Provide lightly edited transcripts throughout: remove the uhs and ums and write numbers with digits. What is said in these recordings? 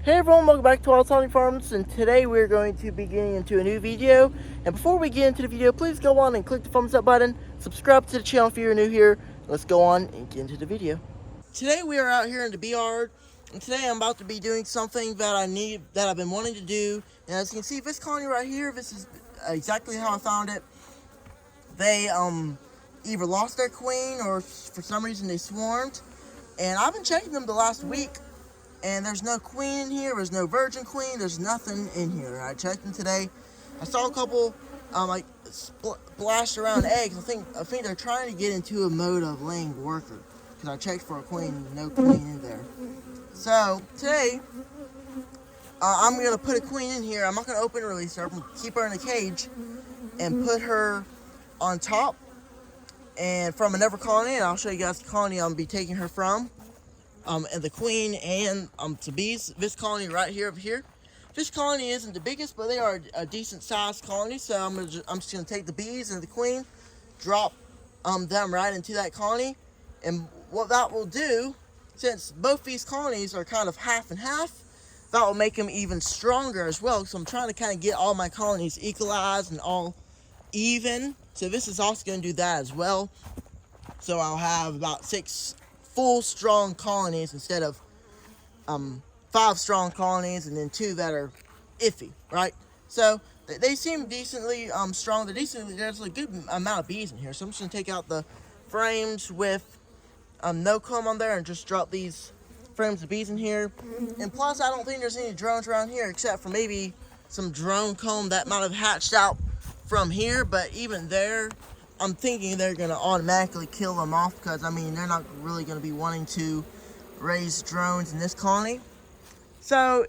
Hey everyone, welcome back to Wild Honey Farms, and today we're going to be getting into a new video. And before we get into the video, please go on and click the thumbs up button, subscribe to the channel if you're new here. Let's go on and get into the video. Today we are out here in the bee yard, and today I'm about to be doing something that I've been wanting to do. And as you can see, this colony right here, this is exactly how I found it. They either lost their queen or for some reason they swarmed. And I've been checking them the last week, and there's no queen in here, there's no virgin queen, there's nothing in here. I checked them today. I saw a couple splashed around eggs. I think they're trying to get into a mode of laying worker, because I checked for a queen, no queen in there. So today I'm gonna put a queen in here. I'm not gonna open and release her. I'm gonna keep her in a cage and put her on top and from another colony, and I'll show you guys the colony I'm gonna be taking her from. And the queen and the bees. This colony right here over here. This colony isn't the biggest, but they are a decent sized colony. So I'm just gonna take the bees and the queen, drop them right into that colony, and what that will do, since both these colonies are kind of half and half, that will make them even stronger as well. So I'm trying to kind of get all my colonies equalized and all even. So this is also going to do that as well. So I'll have about 6 full strong colonies instead of 5 strong colonies and then 2 that are iffy, right? So they seem decently strong. There's a good amount of bees in here. So I'm just gonna take out the frames with no comb on there and just drop these frames of bees in here. And plus, I don't think there's any drones around here except for maybe some drone comb that might have hatched out from here. But even there, I'm thinking they're going to automatically kill them off, because, I mean, they're not really going to be wanting to raise drones in this colony. So,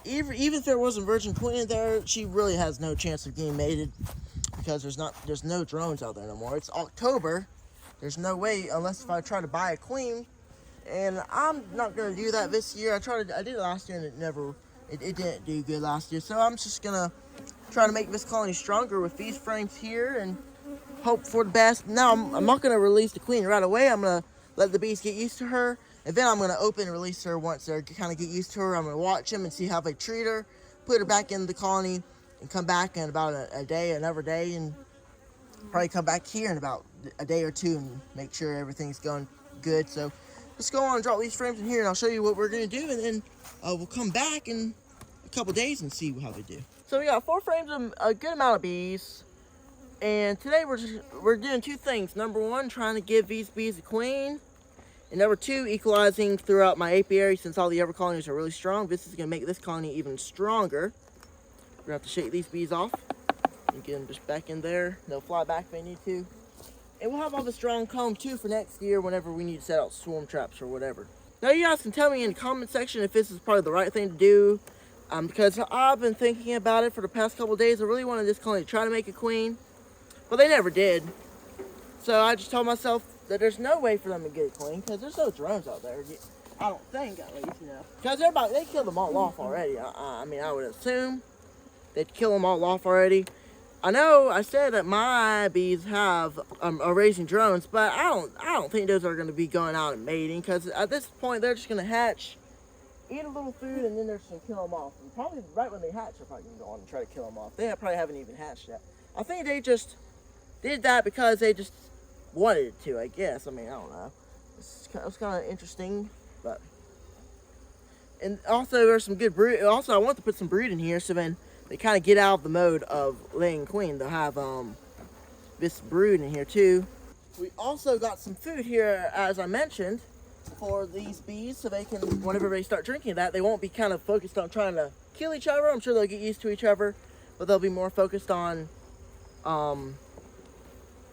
even if there wasn't virgin queen in there, she really has no chance of getting mated, because there's no drones out there no more. It's October. There's no way, unless if I try to buy a queen, and I'm not going to do that this year. I did it last year, and it didn't do good last year. So I'm just going to try to make this colony stronger with these frames here, and hope for the best. Now, I'm not going to release the queen right away. I'm going to let the bees get used to her, and then I'm going to open and release her once they kind of get used to her. I'm going to watch them and see how they treat her, put her back in the colony, and come back in about another day, and probably come back here in about a day or 2 and make sure everything's going good. So let's go on and drop these frames in here, and I'll show you what we're going to do, and then we'll come back in a couple days and see how they do. So we got 4 frames of a good amount of bees. And today we're doing 2 things. Number 1, trying to give these bees a queen. And number 2, equalizing throughout my apiary, since all the other colonies are really strong. This is going to make this colony even stronger. We're going to have to shake these bees off and get them just back in there. They'll fly back if they need to. And we'll have all the strong comb too for next year whenever we need to set out swarm traps or whatever. Now you guys can tell me in the comment section if this is probably the right thing to do. Because I've been thinking about it for the past couple of days. I really wanted this colony to try to make a queen. Well, they never did. So I just told myself that there's no way for them to get a queen, because there's no drones out there. I don't think, at least, you know. Because they killed them all off already. I mean, I would assume they'd kill them all off already. I know I said that my bees are raising drones, but I don't think those are going to be going out and mating, because at this point they're just going to hatch, eat a little food, and then they're just going to kill them off. And probably right when they hatch, they're probably going to go on and try to kill them off. They probably haven't even hatched yet. I think they just did that because they just wanted it to, I guess. I mean, I don't know. It was kind of interesting, but... And also, there's some good brood. Also, I want to put some brood in here, so then they kind of get out of the mode of laying queen. They'll have this brood in here, too. We also got some food here, as I mentioned, for these bees, so they can, whenever they start drinking that, they won't be kind of focused on trying to kill each other. I'm sure they'll get used to each other, but they'll be more focused on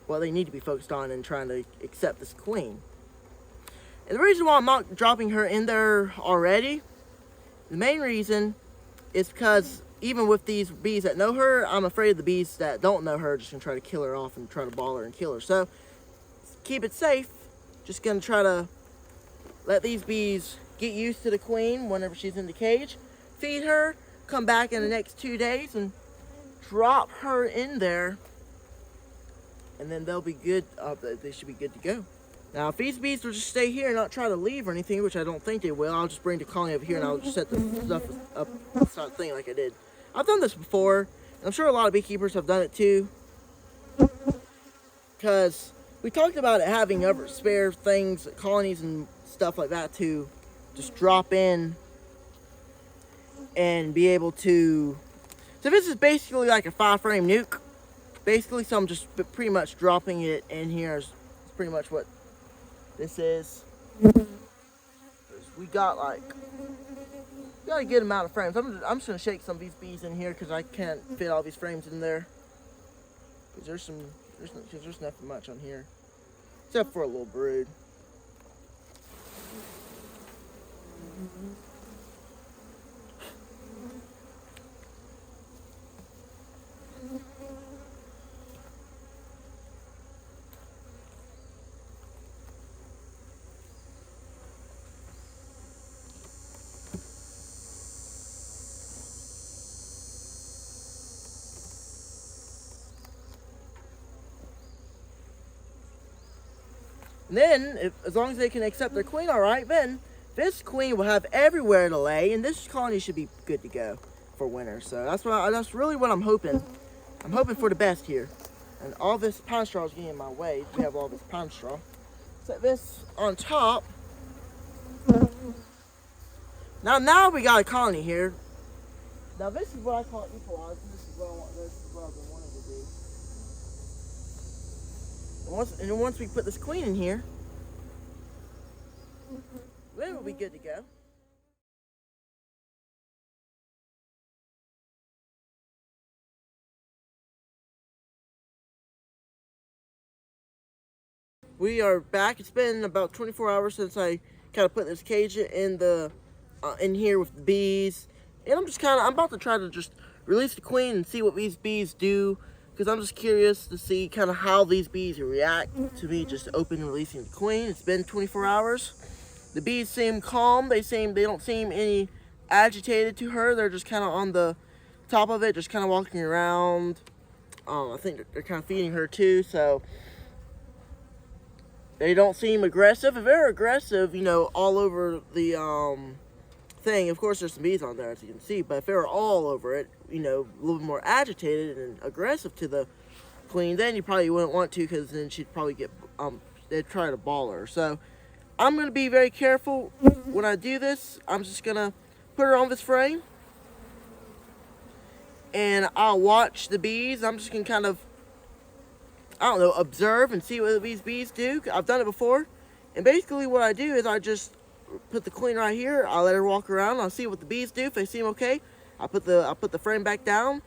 well, they need to be focused on and trying to accept this queen. And the reason why I'm not dropping her in there already, the main reason is because even with these bees that know her, I'm afraid the bees that don't know her are just going to try to kill her off and try to ball her and kill her. So, keep it safe. Just going to try to let these bees get used to the queen whenever she's in the cage. Feed her, come back in the next 2 days and drop her in there, and then they'll be good. They should be good to go. Now, if these bees will just stay here and not try to leave or anything, which I don't think they will, I'll just bring the colony over here and I'll just set the stuff up, start thing like I did. I've done this before, and I'm sure a lot of beekeepers have done it too. Because we talked about it having other spare things, colonies and stuff like that to just drop in and be able to. So this is basically like a 5-frame nuke. Basically, so I'm just pretty much dropping it in here. Is pretty much what this is. We got a good amount of frames. I'm just gonna shake some of these bees in here because I can't fit all these frames in there. Because there's nothing much on here except for a little brood. And then, as long as they can accept their queen, all right, then this queen will have everywhere to lay, and this colony should be good to go for winter. So that's really what I'm hoping. I'm hoping for the best here. And all this pine straw is getting in my way. We have all this pine straw. Set this on top. Now we got a colony here. Now this is what I call equalizer. This is what I've been wanting to do. And then once we put this queen in here, then we'll be good to go. We are back. It's been about 24 hours since I kind of put this cage in here with the bees, and I'm about to try to just release the queen and see what these bees do. Because I'm just curious to see kind of how these bees react to me just open and releasing the queen. It's been 24 hours. The bees seem calm. They don't seem any agitated to her. They're just kind of on the top of it, just kind of walking around. I think they're kind of feeding her too, so they don't seem aggressive. If they're aggressive, you know, all over the thing, of course there's some bees on there as you can see, but if they're all over it, you know, a little bit more agitated and aggressive to the queen, then you probably wouldn't want to, because then she'd probably get they'd try to ball her. So I'm going to be very careful when I do this. I'm just going to put her on this frame and I'll watch the bees. I'm just going to kind of, I don't know, observe and see what these bees do. I've done it before, and basically what I do is I just put the queen right here. I'll let her walk around. I'll see what the bees do. If they seem okay, I'll put the frame back down,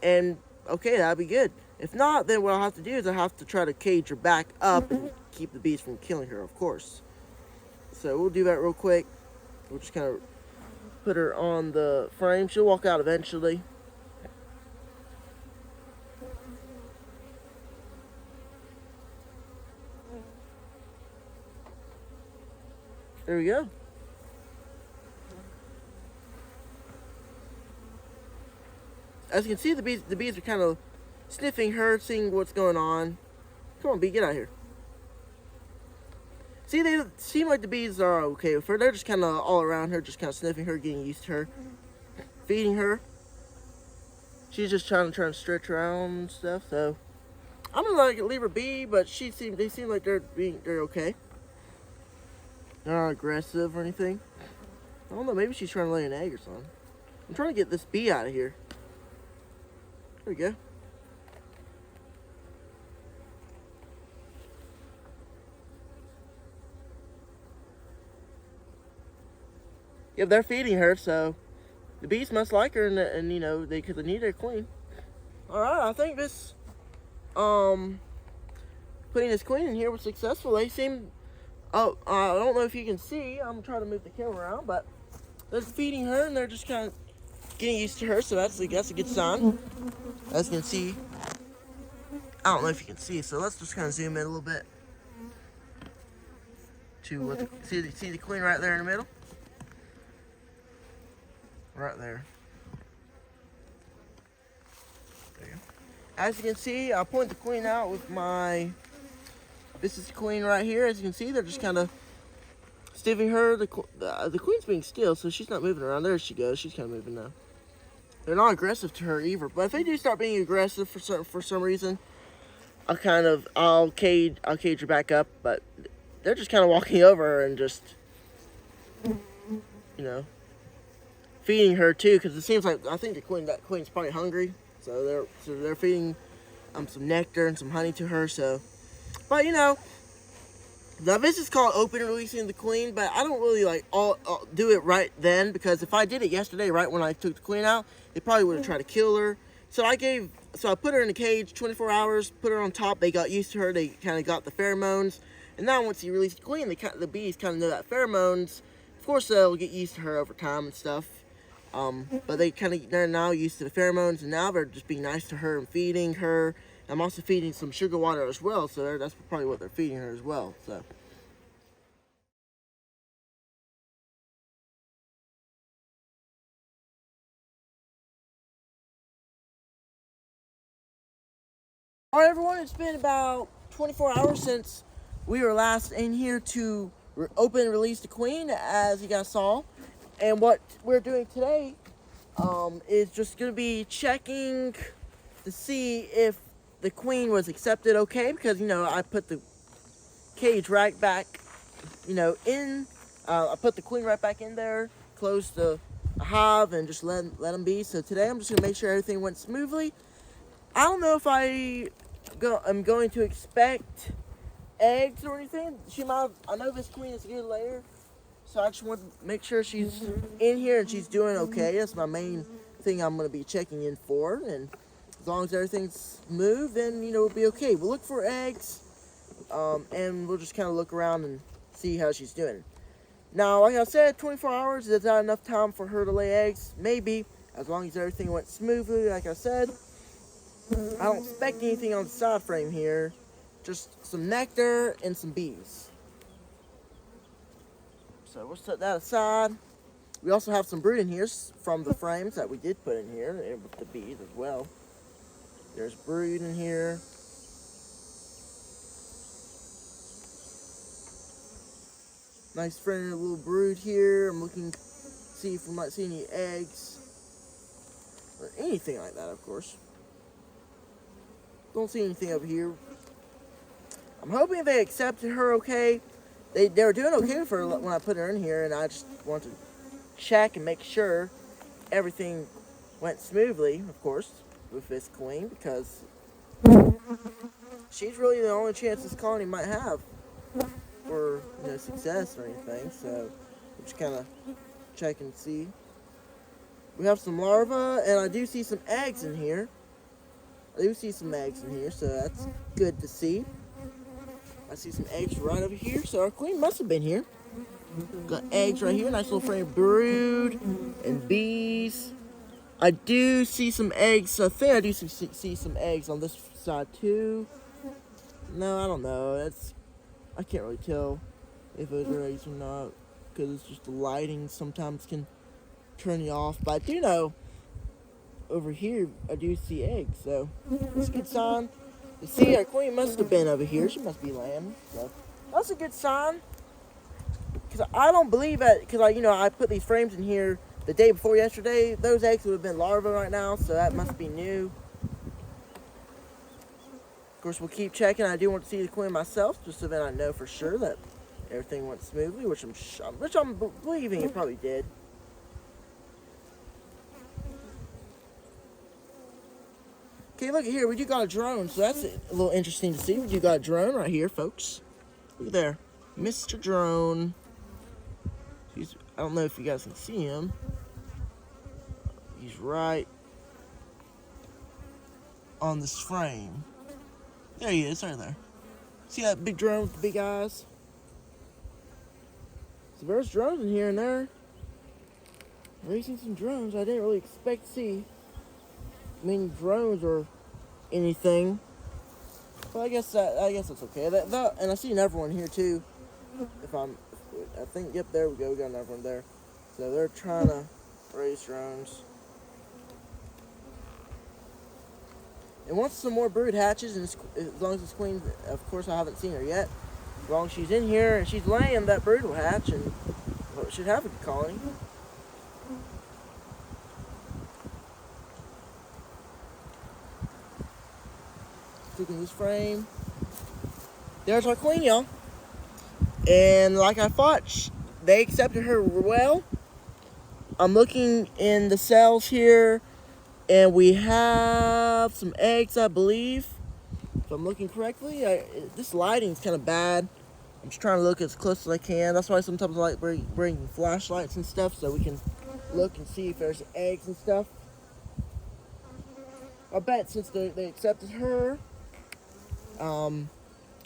and okay, that'll be good. If not, then what I'll have to do is I have to try to cage her back up and keep the bees from killing her, of course. So we'll do that real quick. We'll just kind of put her on the frame. She'll walk out eventually. There we go. As you can see, the bees are kind of sniffing her, seeing what's going on. Come on, bee, get out here. See, they seem like the bees are okay with her. They're just kind of all around her, just kind of sniffing her, getting used to her, feeding her. She's just trying to stretch around and stuff. So I'm gonna leave her be, but they seem like they're okay. They're not aggressive or anything. I don't know, maybe she's trying to lay an egg or something. I'm trying to get this bee out of here. There we go. Yeah, they're feeding her, so the bees must like her, and you know, because they need her queen. Alright, I think this, putting this queen in here was successful. They seem, I don't know if you can see, I'm trying to move the camera around, but they're feeding her, and they're just kind of getting used to her, so that's a good sign. As you can see, I don't know if you can see, so let's just kind of zoom in a little bit to see the queen right there in the middle, right there. There you go. As you can see, I'll point the queen out with my This is the queen right here. As you can see, they're just kind of stiffing her. The queen's being still, so she's not moving around. There she goes. She's kind of moving now. They're not aggressive to her either. But if they do start being aggressive for some reason, I'll cage her back up. But they're just kind of walking over her and just, you know, feeding her too. Because it seems like I think that queen's probably hungry. So they're feeding some nectar and some honey to her. So, but you know. Now this is called open releasing the queen, but I don't really like do it right then, because if I did it yesterday, right when I took the queen out, they probably would have tried to kill her. So I put her in a cage 24 hours, put her on top. They got used to her. They kind of got the pheromones, and now once you release the queen, the bees kind of know that pheromones. Of course, they'll get used to her over time and stuff. But they're now used to the pheromones, and now they're just being nice to her and feeding her. I'm also feeding some sugar water as well, so that's probably what they're feeding her as well. So. Alright everyone, it's been about 24 hours since we were last in here to open and release the queen, as you guys saw. And what we're doing today is just going to be checking to see if the queen was accepted okay, because, you know, I put the cage right back, you know, in. I put the queen right back in there, closed the hive, and just let them be. So today I'm just going to make sure everything went smoothly. I don't know if I'm going to expect eggs or anything. I know this queen is a good layer, so I just want to make sure she's in here and she's doing okay. That's my main thing I'm going to be checking in for, and as long as everything's moved, then, you know, we'll be okay. We'll look for eggs, and we'll just kind of look around and see how she's doing. Now, like I said, 24 hours, is that enough time for her to lay eggs? Maybe, as long as everything went smoothly, like I said. I don't expect anything on the side frame here, just some nectar and some bees. So we'll set that aside. We also have some brood in here from the frames that we did put in here, and with the bees as well. There's brood in here. Nice friendly little brood here. I'm looking to see if we might see any eggs or anything like that, of course. Don't see anything over here. I'm hoping they accepted her okay. They were doing okay with her when I put her in here, and I just want to check and make sure everything went smoothly, of course, with this queen, because she's really the only chance this colony might have for, you know, success or anything. So we'll just kind of check and see. We have some larvae, and I do see some eggs in here. So that's good to see. I see some eggs right over here, so our queen must have been here. Got eggs right here, nice little frame of brood and bees. I do see some eggs. I think I do see some eggs on this side too. No, I don't know. I can't really tell if those are eggs or not, because it's just the lighting sometimes can turn you off. But I do know over here I do see eggs, so that's a good sign. You see, our queen must have been over here. She must be laying, so that's a good sign. Because I don't believe that, because I put these frames in here the day before yesterday. Those eggs would have been larvae right now, so that must be new. Of course, we'll keep checking. I do want to see the queen myself, just so that I know for sure that everything went smoothly, which I'm believing it probably did. Okay, look at here. We do got a drone, so that's a little interesting to see. We do got a drone right here, folks. Look there, Mr. Drone. I don't know if you guys can see him. He's right on this frame. There he is, right there. See that big drone with the big eyes? So there's drones in here and there. Raising some drones. I didn't really expect to see many drones or anything. But I guess that's okay. And I see another one here too. I think, yep, there we go. We got another one there. So they're trying to raise drones. And once some more brood hatches, and as long as this queen, of course I haven't seen her yet, as long as she's in here and she's laying, that brood will hatch and well, it should have a good colony. Taking this frame. There's our queen, y'all. And like I thought, they accepted her well. I'm looking in the cells here, and we have some eggs, I believe. If I'm looking correctly, this lighting's kind of bad. I'm just trying to look as close as I can. That's why sometimes I like bringing flashlights and stuff so we can look and see if there's eggs and stuff. I bet since they accepted her,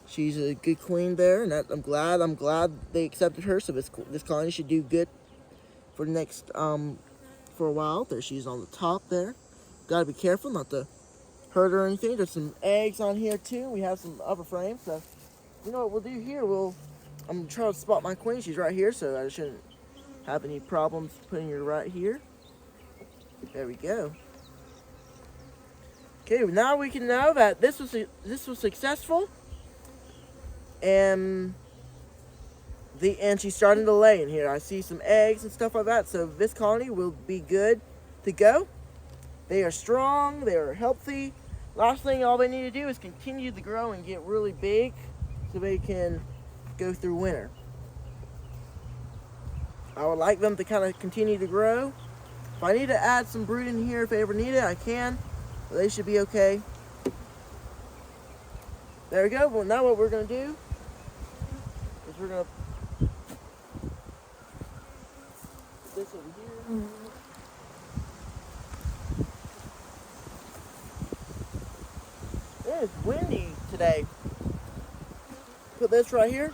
she's a good queen there, and I'm glad they accepted her. So this colony should do good for the next for a while. There she is on the top there. Got to be careful not to hurt her or anything. There's some eggs on here too. We have some other frames. So you know what we'll do here? I'm gonna try to spot my queen. She's right here, so I shouldn't have any problems putting her right here. There we go. Okay, now we can know that this was successful, and she's starting to lay in here. I see some eggs and stuff like that, so this colony will be good to go. They are strong, they are healthy. Last thing, all they need to do is continue to grow and get really big so they can go through winter. I would like them to kind of continue to grow. If I need to add some brood in here, if I ever need it, I can. But they should be okay. There we go. Well, now what we're going to do is we're going to put this over here. It is windy today. Put this right here.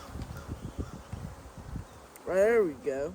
Right, there we go.